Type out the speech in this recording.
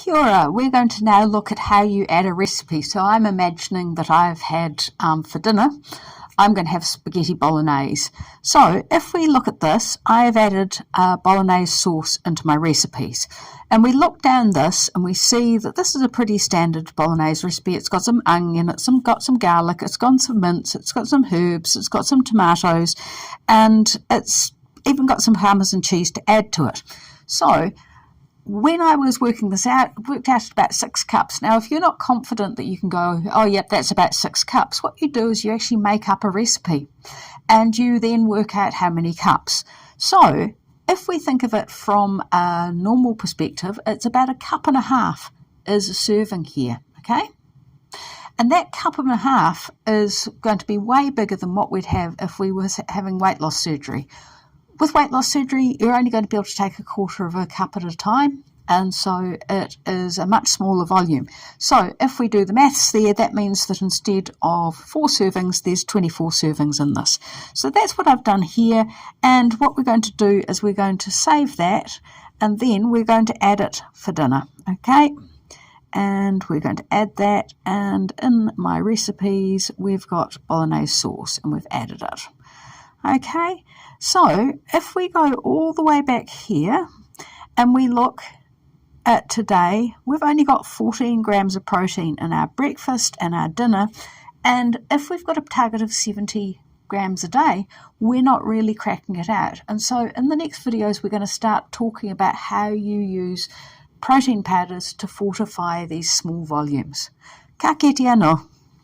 Kia ora. We're going to now look at how you add a recipe. So I'm imagining that I've had for dinner, I'm going to have spaghetti bolognese. So if we look at this, I've added bolognese sauce into my recipes. And we look down this and we see that this is a pretty standard bolognese recipe. It's got some onion, it's got some garlic, it's got some mince, it's got some herbs, it's got some tomatoes, and it's even got some Parmesan cheese to add to it. So when I was working this out, it worked out at about 6 cups. Now, if you're not confident that you can go, oh, yep, that's about 6 cups, what you do is you actually make up a recipe and you then work out how many cups. So if we think of it from a normal perspective, it's about 1.5 cups is a serving here, okay? And that 1.5 cups is going to be way bigger than what we'd have if we were having weight loss surgery. With weight loss surgery, you're only going to be able to take 1/4 cup at a time, and so it is a much smaller volume. So if we do the maths there, that means that instead of 4 servings, there's 24 servings in this. So that's what I've done here, and what we're going to do is we're going to save that, and then we're going to add it for dinner, okay? And we're going to add that, and in my recipes, we've got bolognese sauce, and we've added it. Okay, so if we go all the way back here and we look at today, we've only got 14 grams of protein in our breakfast and our dinner, and if we've got a target of 70 grams a day, we're not really cracking it out. And so in the next videos, we're going to start talking about how you use protein powders to fortify these small volumes. Ka kite anō.